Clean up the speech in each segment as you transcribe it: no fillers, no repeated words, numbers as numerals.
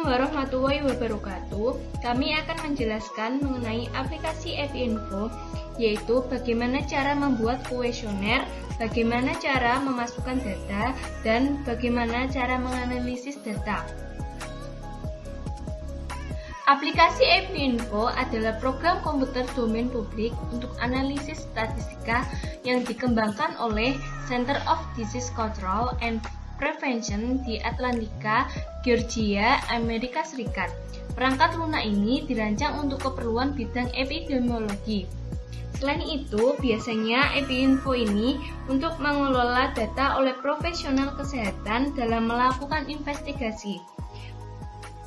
warahmatullahi wabarakatuh. Kami akan menjelaskan mengenai aplikasi EpiInfo, yaitu bagaimana cara membuat kuesioner, bagaimana cara memasukkan data, dan bagaimana cara menganalisis data. Aplikasi EpiInfo adalah program komputer domain publik untuk analisis statistika yang dikembangkan oleh Center of Disease Control and Prevention di Atlanta, Georgia, Amerika Serikat. Perangkat lunak ini dirancang untuk keperluan bidang epidemiologi. Selain itu, biasanya EpiInfo ini untuk mengelola data oleh profesional kesehatan dalam melakukan investigasi.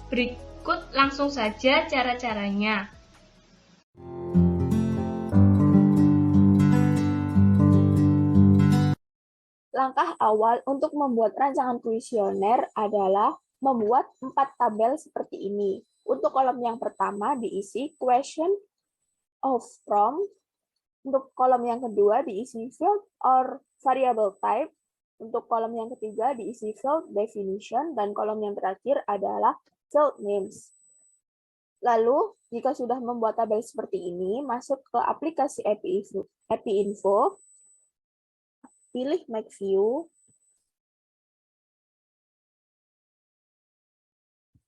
Berikut langsung saja cara-caranya. Langkah awal untuk membuat rancangan kuesioner adalah membuat 4 tabel seperti ini. Untuk kolom yang pertama diisi question of from. Untuk kolom yang kedua diisi field or variable type. Untuk kolom yang ketiga diisi field definition. Dan kolom yang terakhir adalah field names. Lalu, jika sudah membuat tabel seperti ini, masuk ke aplikasi EpiInfo. Pilih Make View.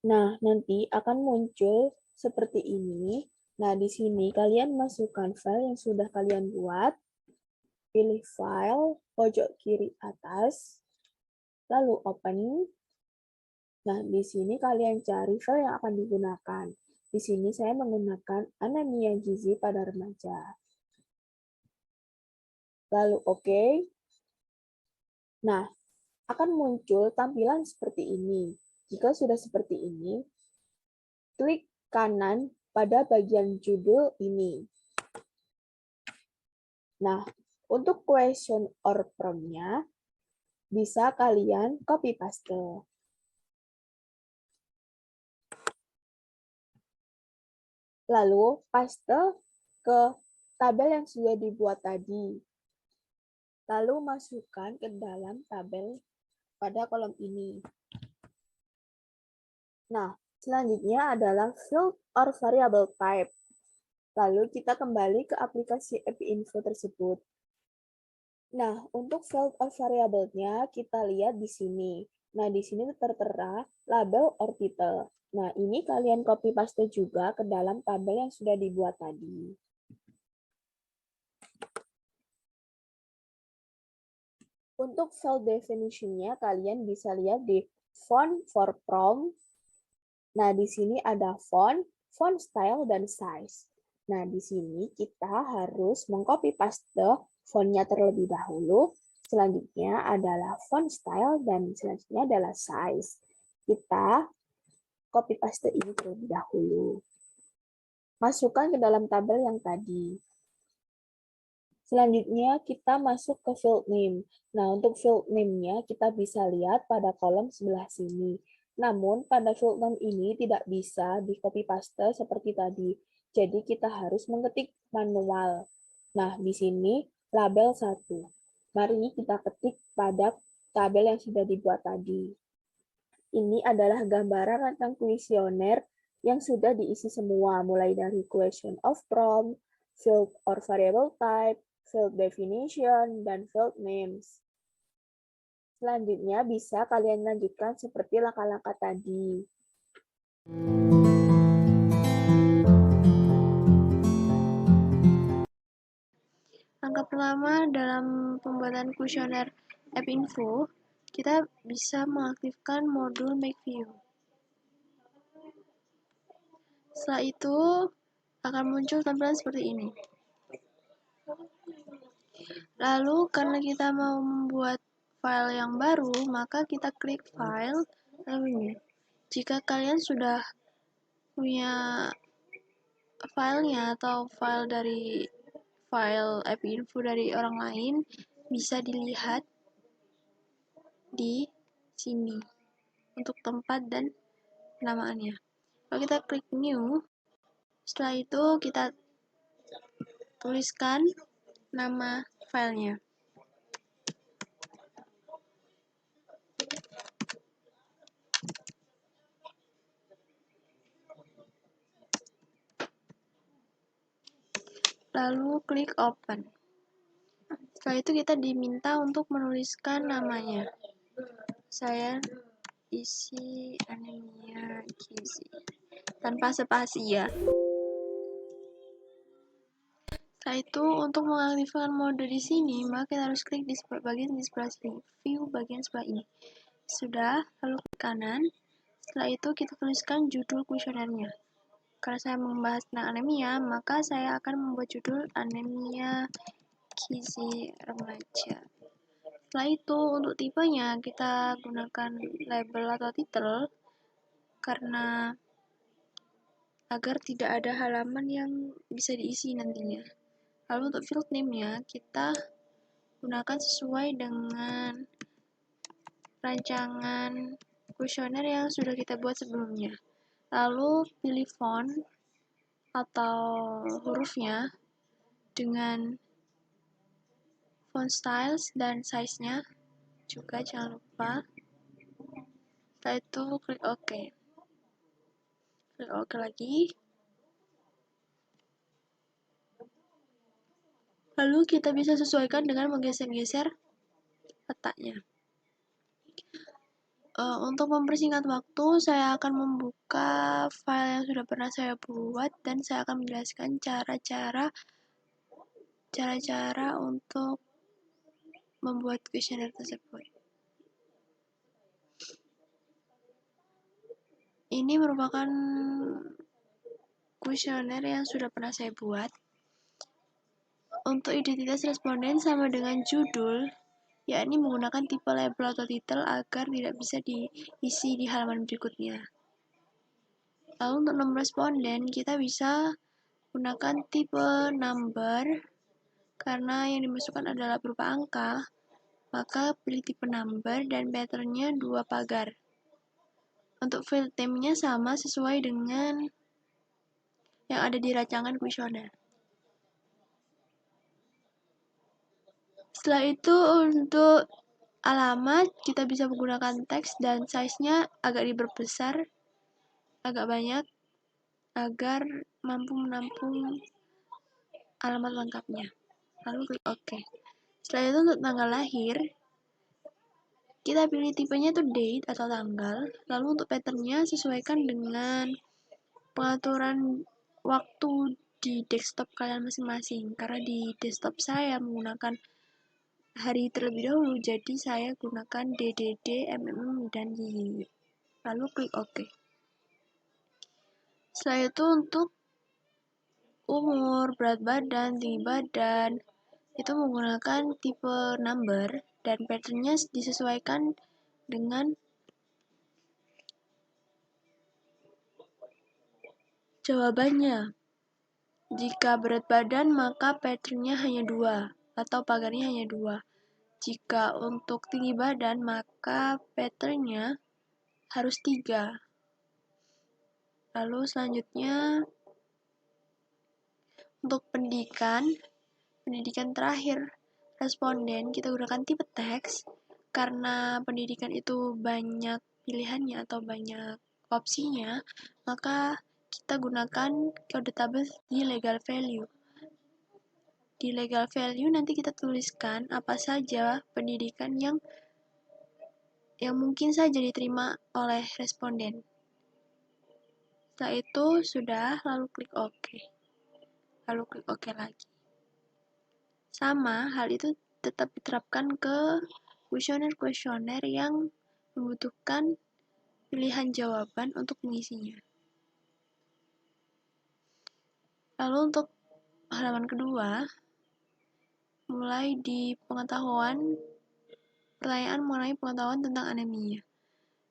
Nah, nanti akan muncul seperti ini. Nah, di sini kalian masukkan file yang sudah kalian buat. Pilih File, pojok kiri atas. Lalu Open. Nah, di sini kalian cari file yang akan digunakan. Di sini saya menggunakan anemia gizi pada remaja. Lalu OK. Nah, akan muncul tampilan seperti ini. Jika sudah seperti ini, klik kanan pada bagian judul ini. Nah, untuk question or from-nya, bisa kalian copy paste. Lalu, paste ke tabel yang sudah dibuat tadi. Lalu masukkan ke dalam tabel pada kolom ini. Nah, selanjutnya adalah field or variable type. Lalu kita kembali ke aplikasi EpiInfo tersebut. Nah, untuk field or variable-nya kita lihat di sini. Nah, di sini tertera label or title. Nah, ini kalian copy paste juga ke dalam tabel yang sudah dibuat tadi. Untuk field definition-nya, kalian bisa lihat di font for from. Nah, di sini ada font, font style, dan size. Nah, di sini kita harus mengcopy paste fontnya terlebih dahulu. Selanjutnya adalah font style, dan selanjutnya adalah size. Kita copy paste ini terlebih dahulu. Masukkan ke dalam tabel yang tadi. Selanjutnya kita masuk ke field name. Nah, untuk field name-nya kita bisa lihat pada kolom sebelah sini. Namun, pada field name ini tidak bisa di copy paste seperti tadi. Jadi, kita harus mengetik manual. Nah, di sini label 1. Mari kita ketik pada tabel yang sudah dibuat tadi. Ini adalah gambaran tentang kuesioner yang sudah diisi semua, mulai dari question of from, field or variable type, field definition, dan field names. Selanjutnya bisa kalian lanjutkan seperti langkah-langkah tadi. Langkah pertama dalam pembuatan kuesioner EpiInfo, kita bisa mengaktifkan modul Make View. Setelah itu akan muncul tampilan seperti ini. Lalu karena kita mau membuat file yang baru, maka kita klik File, lalu ini. Jika kalian sudah punya filenya atau file dari file EpiInfo dari orang lain, bisa dilihat di sini untuk tempat dan penamaannya. Kalau kita klik New, setelah itu kita tuliskan nama filenya. lalu klik open. Setelah itu kita diminta untuk menuliskan namanya. Saya isi anemia gizi tanpa spasi ya. Setelah itu untuk mengaktifkan mode di sini, maka kita harus klik di bagian di sebelah sini, view bagian sebelah ini. Sudah, lalu klik kanan. Setelah itu kita tuliskan judul kuesionernya. Karena saya membahas tentang anemia, maka saya akan membuat judul anemia gizi remaja. Setelah itu untuk tipenya kita gunakan label atau titel karena agar tidak ada halaman yang bisa diisi nantinya. Lalu untuk field name-nya kita gunakan sesuai dengan rancangan kuesioner yang sudah kita buat sebelumnya. Lalu pilih font atau hurufnya dengan font styles dan size-nya juga jangan lupa. Setelah itu klik OK. Klik OK lagi. Lalu kita bisa sesuaikan dengan menggeser-geser letaknya. Untuk mempersingkat waktu, saya akan membuka file yang sudah pernah saya buat dan saya akan menjelaskan cara-cara untuk membuat kuesioner tersebut. Ini merupakan kuesioner yang sudah pernah saya buat. Untuk identitas responden sama dengan judul, yakni menggunakan tipe label atau titel agar tidak bisa diisi di halaman berikutnya. Lalu untuk nomor responden, kita bisa gunakan tipe number, karena yang dimasukkan adalah berupa angka, maka pilih tipe number dan patternnya 2 pagar. Untuk field name-nya sama sesuai dengan yang ada di rancangan kuesioner. Setelah itu untuk alamat kita bisa menggunakan teks dan size-nya agak diperbesar, agak banyak, agar mampu menampung alamat lengkapnya. Lalu klik OK. Setelah itu untuk tanggal lahir, kita pilih tipenya itu date atau tanggal. Lalu untuk patternnya sesuaikan dengan pengaturan waktu di desktop kalian masing-masing. Karena di desktop saya menggunakan hari terlebih dahulu, jadi saya gunakan DDD, dan YY. Lalu klik OK. Setelah itu untuk umur, berat badan, tinggi badan, itu menggunakan tipe number dan patternnya disesuaikan dengan jawabannya. Jika berat badan, maka patternnya hanya 2 atau pagarnya hanya 2. Jika untuk tinggi badan, maka patternnya harus 3. Lalu selanjutnya untuk pendidikan terakhir responden kita gunakan tipe teks karena pendidikan itu banyak pilihannya atau banyak opsinya, maka kita gunakan kode tabel di legal value. Di legal value nanti kita tuliskan apa saja pendidikan yang mungkin saja diterima oleh responden. Setelah itu sudah, lalu klik OK. Lalu klik OK lagi. Sama, hal itu tetap diterapkan ke kuesioner-kuesioner yang membutuhkan pilihan jawaban untuk mengisinya. Lalu untuk halaman kedua, mulai di pertanyaan mengenai pengetahuan tentang anemia.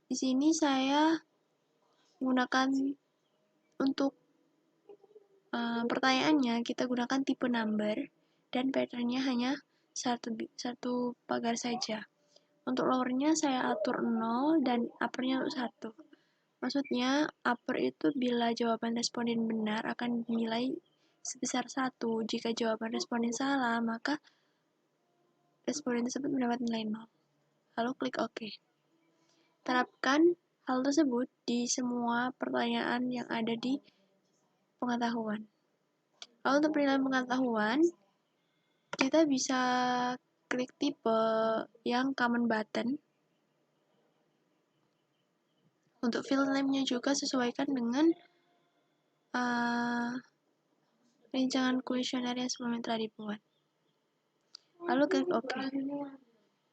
Di sini saya menggunakan untuk pertanyaannya, kita gunakan tipe number dan patternnya hanya satu pagar saja. Untuk lowernya saya atur 0 dan uppernya untuk 1. Maksudnya, upper itu bila jawaban responden benar akan dinilai sebesar 1. Jika jawaban responden salah, maka responden tersebut mendapat nilai 0. Lalu klik OK. Terapkan hal tersebut di semua pertanyaan yang ada di pengetahuan. Lalu untuk penilaian pengetahuan, kita bisa klik tipe yang common button. Untuk field name-nya juga sesuaikan dengan rancangan kuesioner yang sebelumnya telah dibuat. Lalu klik OK.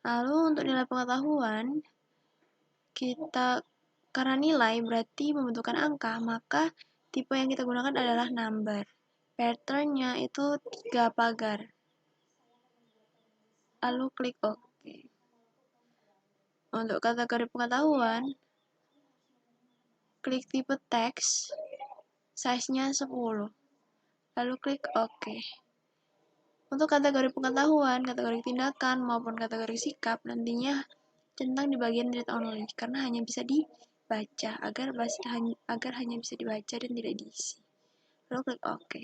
Lalu untuk nilai pengetahuan, karena nilai berarti membutuhkan angka, maka tipe yang kita gunakan adalah number. Pattern-nya itu 3 pagar. Lalu klik OK. Untuk kategori pengetahuan, klik tipe teks, size-nya 10. Lalu klik OK. Untuk kategori pengetahuan, kategori tindakan, maupun kategori sikap, nantinya centang di bagian read only, karena hanya bisa dibaca, agar hanya bisa dibaca dan tidak diisi. Lalu klik OK.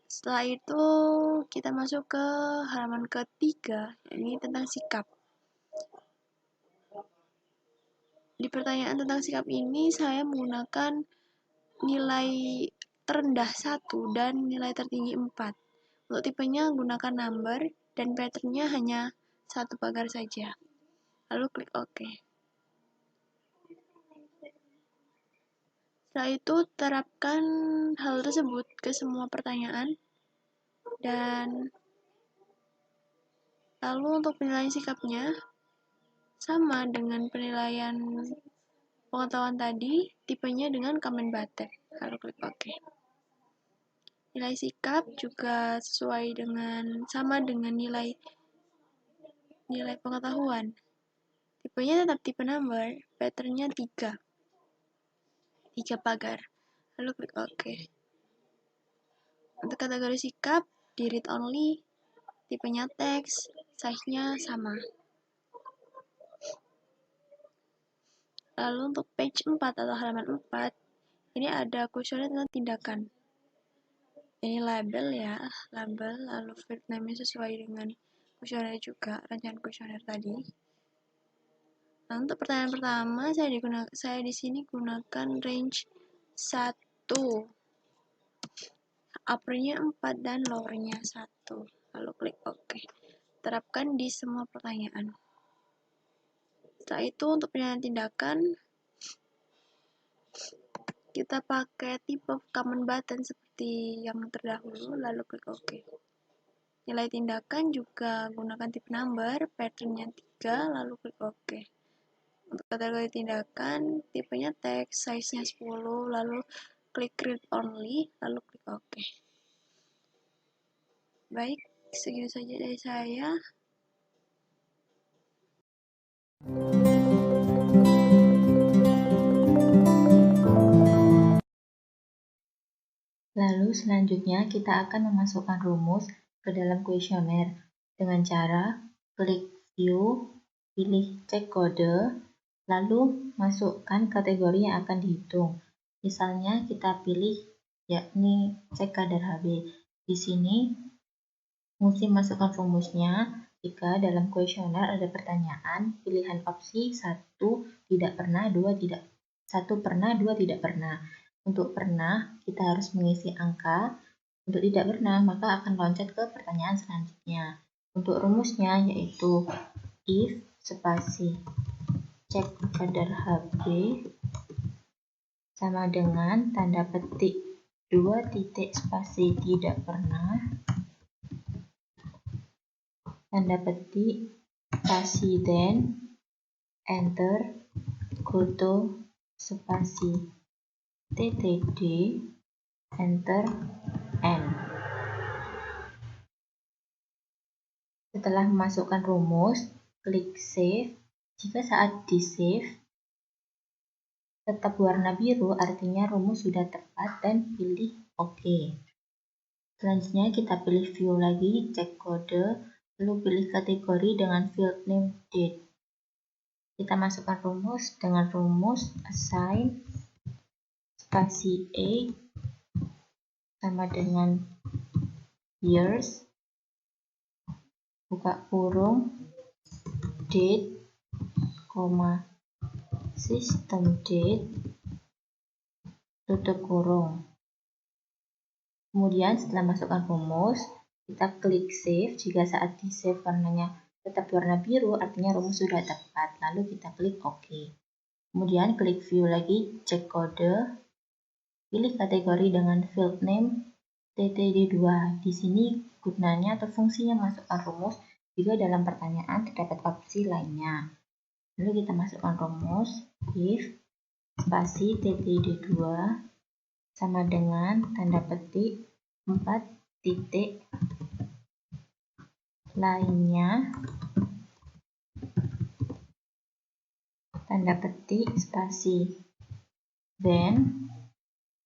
Setelah itu, kita masuk ke halaman ketiga, ini tentang sikap. Di pertanyaan tentang sikap ini, saya menggunakan nilai terendah 1 dan nilai tertinggi 4. Untuk tipenya gunakan number dan pattern-nya hanya 1 pagar saja. Lalu klik OK. Setelah itu terapkan hal tersebut ke semua pertanyaan. Dan lalu untuk penilaian sikapnya sama dengan penilaian pengetahuan tadi, tipenya dengan common button. Lalu klik OK. Nilai sikap juga sama dengan nilai pengetahuan. Tipenya tetap tipe number, pattern-nya 3 pagar. Lalu klik OK. Untuk kategori sikap, di read only, tipenya teks, size-nya sama. Lalu untuk page 4 atau halaman 4, ini ada kuesioner tentang tindakan. Ini label ya, lalu field name-nya sesuai dengan kuesioner juga, rancangan kuesioner tadi. Nah, untuk pertanyaan pertama, saya di sini gunakan range 1. Upper-nya 4 dan lower-nya 1. Lalu klik OK. Terapkan di semua pertanyaan. Setelah itu untuk penilaian tindakan, kita pakai tipe common button seperti yang terdahulu, lalu klik OK. Nilai tindakan juga gunakan tipe number, pattern-nya 3, lalu klik OK. Untuk kategori tindakan, tipenya teks, size-nya 10, lalu klik read only, lalu klik OK. Baik, segitu saja dari saya. Lalu selanjutnya kita akan memasukkan rumus ke dalam kuesioner dengan cara klik view, pilih cek kode, lalu masukkan kategori yang akan dihitung. Misalnya kita pilih yakni cek kadar HB. Di sini mesti masukkan rumusnya jika dalam kuesioner ada pertanyaan pilihan opsi 1 tidak pernah, 2 tidak 1 pernah, 2 tidak pernah. Untuk pernah, kita harus mengisi angka. Untuk tidak pernah, maka akan loncat ke pertanyaan selanjutnya. Untuk rumusnya yaitu if spasi cek kadar HB sama dengan tanda petik 2 titik spasi tidak pernah, tanda petik spasi then, enter, goto spasi TTD, enter, N. Setelah memasukkan rumus, klik save. Jika saat di save tetap warna biru, artinya rumus sudah tepat dan pilih OK. Selanjutnya kita pilih view lagi, cek kode, lalu pilih kategori dengan field name date. Kita masukkan rumus dengan rumus assign spasi A sama dengan years, buka kurung, date, system date, tutup kurung. Kemudian setelah masukkan rumus, kita klik save. Jika saat di save warnanya tetap warna biru, artinya rumus sudah tepat. Lalu kita klik OK. Kemudian klik view lagi, cek kode, pilih kategori dengan field name TTD2. Di sini gunanya atau fungsinya masukkan rumus jika dalam pertanyaan terdapat opsi lainnya. Lalu kita masukkan rumus if spasi TTD2 sama dengan tanda petik 4 titik lainnya tanda petik spasi then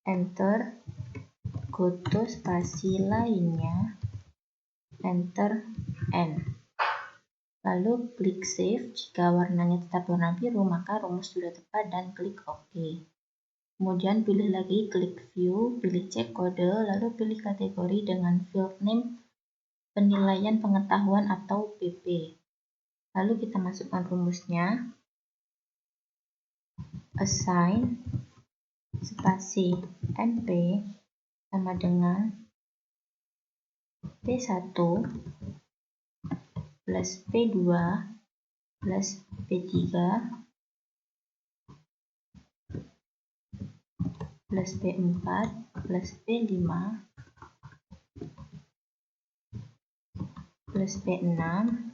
enter go to spasi lainnya enter n. Lalu klik save. Jika warnanya tetap warna biru maka rumus sudah tepat dan klik OK. Kemudian pilih lagi, klik view, pilih cek kode, lalu pilih kategori dengan field name penilaian pengetahuan atau PP. Lalu kita masukkan rumusnya, assign spasi NP sama dengan P1 plus P2 plus P3 plus P4 plus P5 plus P6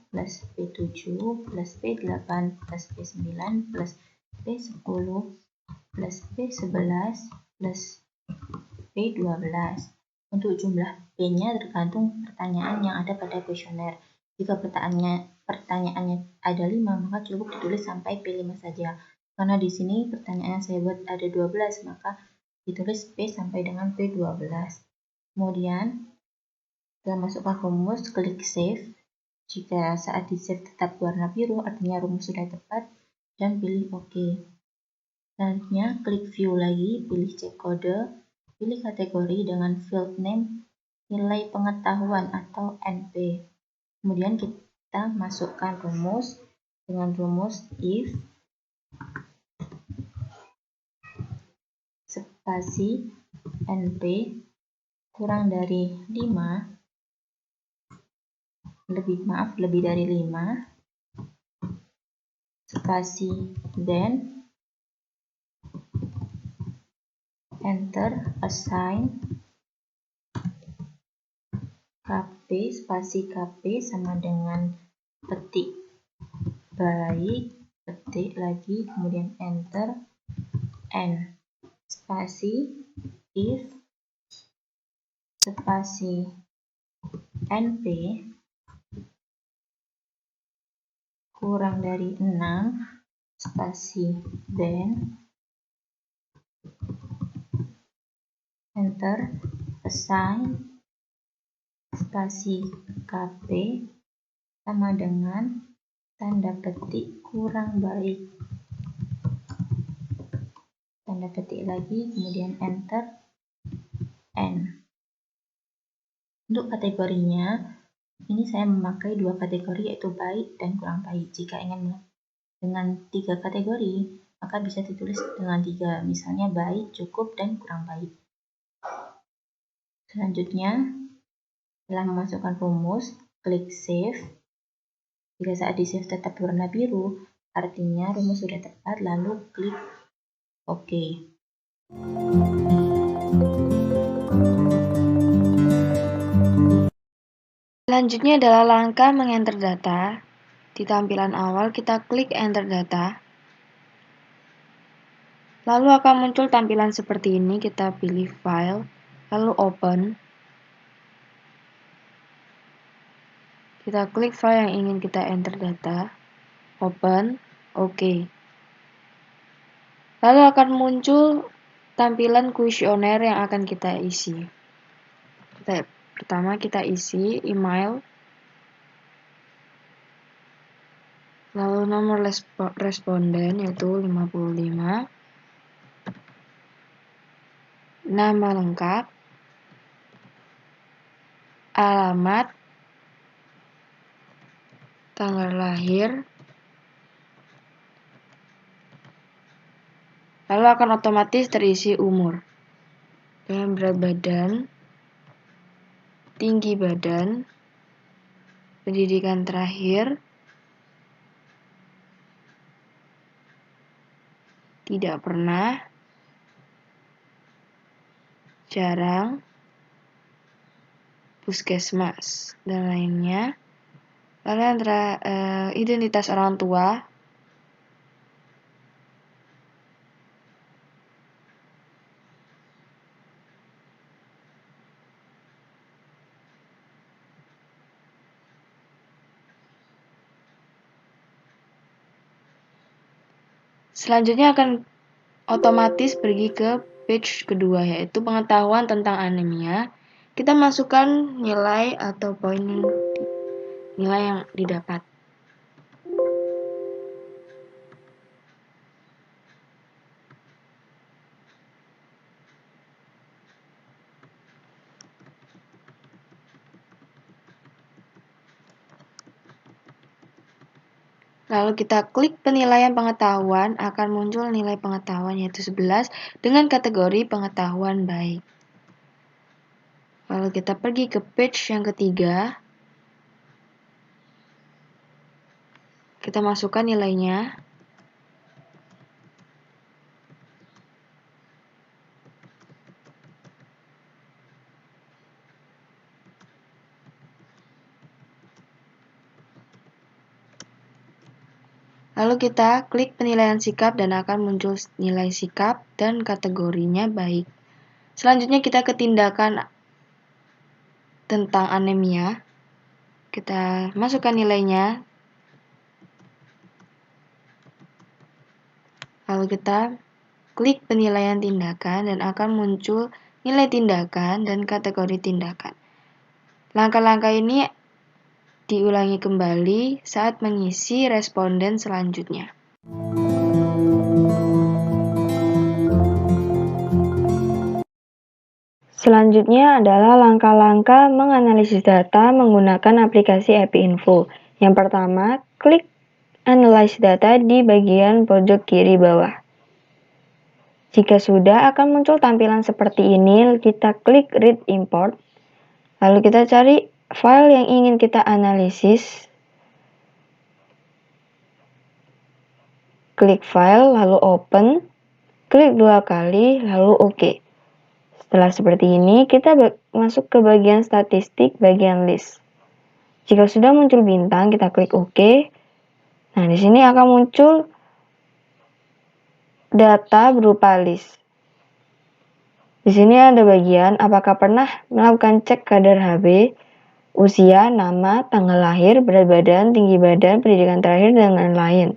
plus P7 plus P8 plus P9 plus P10 plus P11 plus P12. Untuk jumlah P-nya tergantung pertanyaan yang ada pada kuesioner. Jika pertanyaannya ada 5, maka cukup ditulis sampai P5 saja. Karena di sini pertanyaan yang saya buat ada 12, maka ditulis P sampai dengan P12. Kemudian setelah masukkan rumus, klik save. Jika saat di save tetap warna biru, artinya rumus sudah tepat, dan pilih OK. Selanjutnya, klik view lagi, pilih cek kode, pilih kategori dengan field name nilai pengetahuan atau NP. Kemudian kita masukkan rumus dengan rumus if spasi NP kurang dari 5 lebih dari 5 spasi then enter assign KP spasi KP sama dengan petik baik, petik lagi, kemudian enter n spasi if spasi NP kurang dari 6 spasi then enter assign spasi KP sama dengan tanda petik kurang baik, tanda petik lagi, kemudian enter n. Untuk kategorinya ini saya memakai dua kategori yaitu baik dan kurang baik. Jika ingin dengan 3 kategori maka bisa ditulis dengan 3, misalnya baik, cukup, dan kurang baik. Selanjutnya setelah memasukkan rumus, klik save. Jika saat di save tetap warna biru, artinya rumus sudah tepat, lalu klik OK. Selanjutnya adalah langkah mengenter data. Di tampilan awal kita klik enter data. Lalu akan muncul tampilan seperti ini, kita pilih file, lalu open. Kita klik file yang ingin kita enter data, open, OK. Lalu akan muncul tampilan kuesioner yang akan kita isi. Pertama kita isi email, lalu nomor responden yaitu 55, nama lengkap, alamat, tanggal lahir, lalu akan otomatis terisi umur, dan berat badan, tinggi badan, pendidikan terakhir, tidak pernah, jarang, puskesmas, dan lainnya. Lalu antara identitas orang tua, selanjutnya akan otomatis pergi ke page kedua, yaitu pengetahuan tentang anemia. Kita masukkan nilai atau poin nilai yang didapat. Lalu kita klik penilaian pengetahuan, akan muncul nilai pengetahuan yaitu 11 dengan kategori pengetahuan baik. Lalu kita pergi ke page yang ketiga. Kita masukkan nilainya. Lalu kita klik penilaian sikap dan akan muncul nilai sikap dan kategorinya baik. Selanjutnya kita ke tindakan tentang anemia. Kita masukkan nilainya. Lalu kita klik penilaian tindakan dan akan muncul nilai tindakan dan kategori tindakan. Langkah-langkah ini diulangi kembali saat mengisi responden selanjutnya. Selanjutnya adalah langkah-langkah menganalisis data menggunakan aplikasi EpiInfo. Yang pertama, klik Analyze Data di bagian pojok kiri bawah. Jika sudah, akan muncul tampilan seperti ini. Kita klik Read Import. Lalu kita cari file yang ingin kita analisis. Klik File, lalu Open. Klik 2 kali, lalu OK. Setelah seperti ini, kita masuk ke bagian statistik, bagian list. Jika sudah muncul bintang, kita klik OK. Nah, di sini akan muncul data berupa list. Di sini ada bagian apakah pernah melakukan cek kadar HB, usia, nama, tanggal lahir, berat badan, tinggi badan, pendidikan terakhir, dan lain-lain.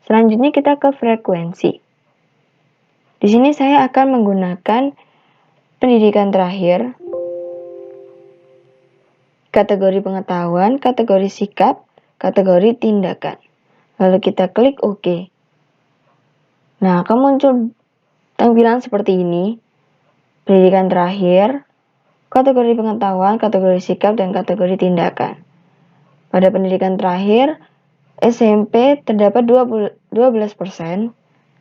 Selanjutnya kita ke frekuensi. Di sini saya akan menggunakan pendidikan terakhir, kategori pengetahuan, kategori sikap, kategori tindakan. Lalu kita klik OK. Nah, akan muncul tampilan seperti ini. Pendidikan terakhir, kategori pengetahuan, kategori sikap, dan kategori tindakan. Pada pendidikan terakhir, SMP terdapat 12%,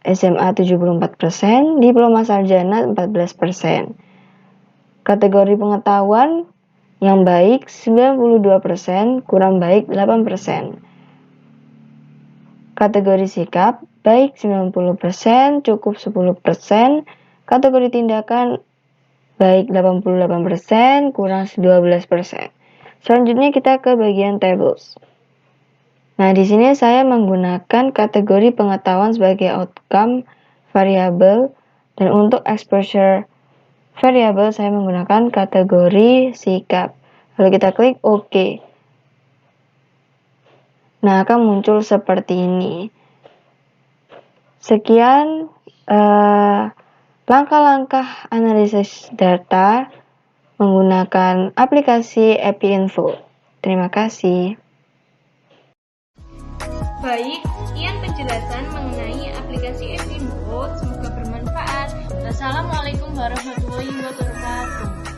SMA 74%, diploma sarjana 14%. Kategori pengetahuan yang baik 92%, kurang baik 8%. Kategori sikap baik 90%, cukup 10%. Kategori tindakan baik 88%, kurang 12%. Selanjutnya kita ke bagian tables. Nah, di sini saya menggunakan kategori pengetahuan sebagai outcome variable, dan untuk exposure variable saya menggunakan kategori sikap. Lalu kita klik OK. Nah, akan muncul seperti ini. Sekian langkah-langkah analisis data menggunakan aplikasi EpiInfo. Terima kasih. Baik, sekian penjelasan mengenai aplikasi EpiInfo. Semoga bermanfaat. Wassalamualaikum warahmatullahi wabarakatuh.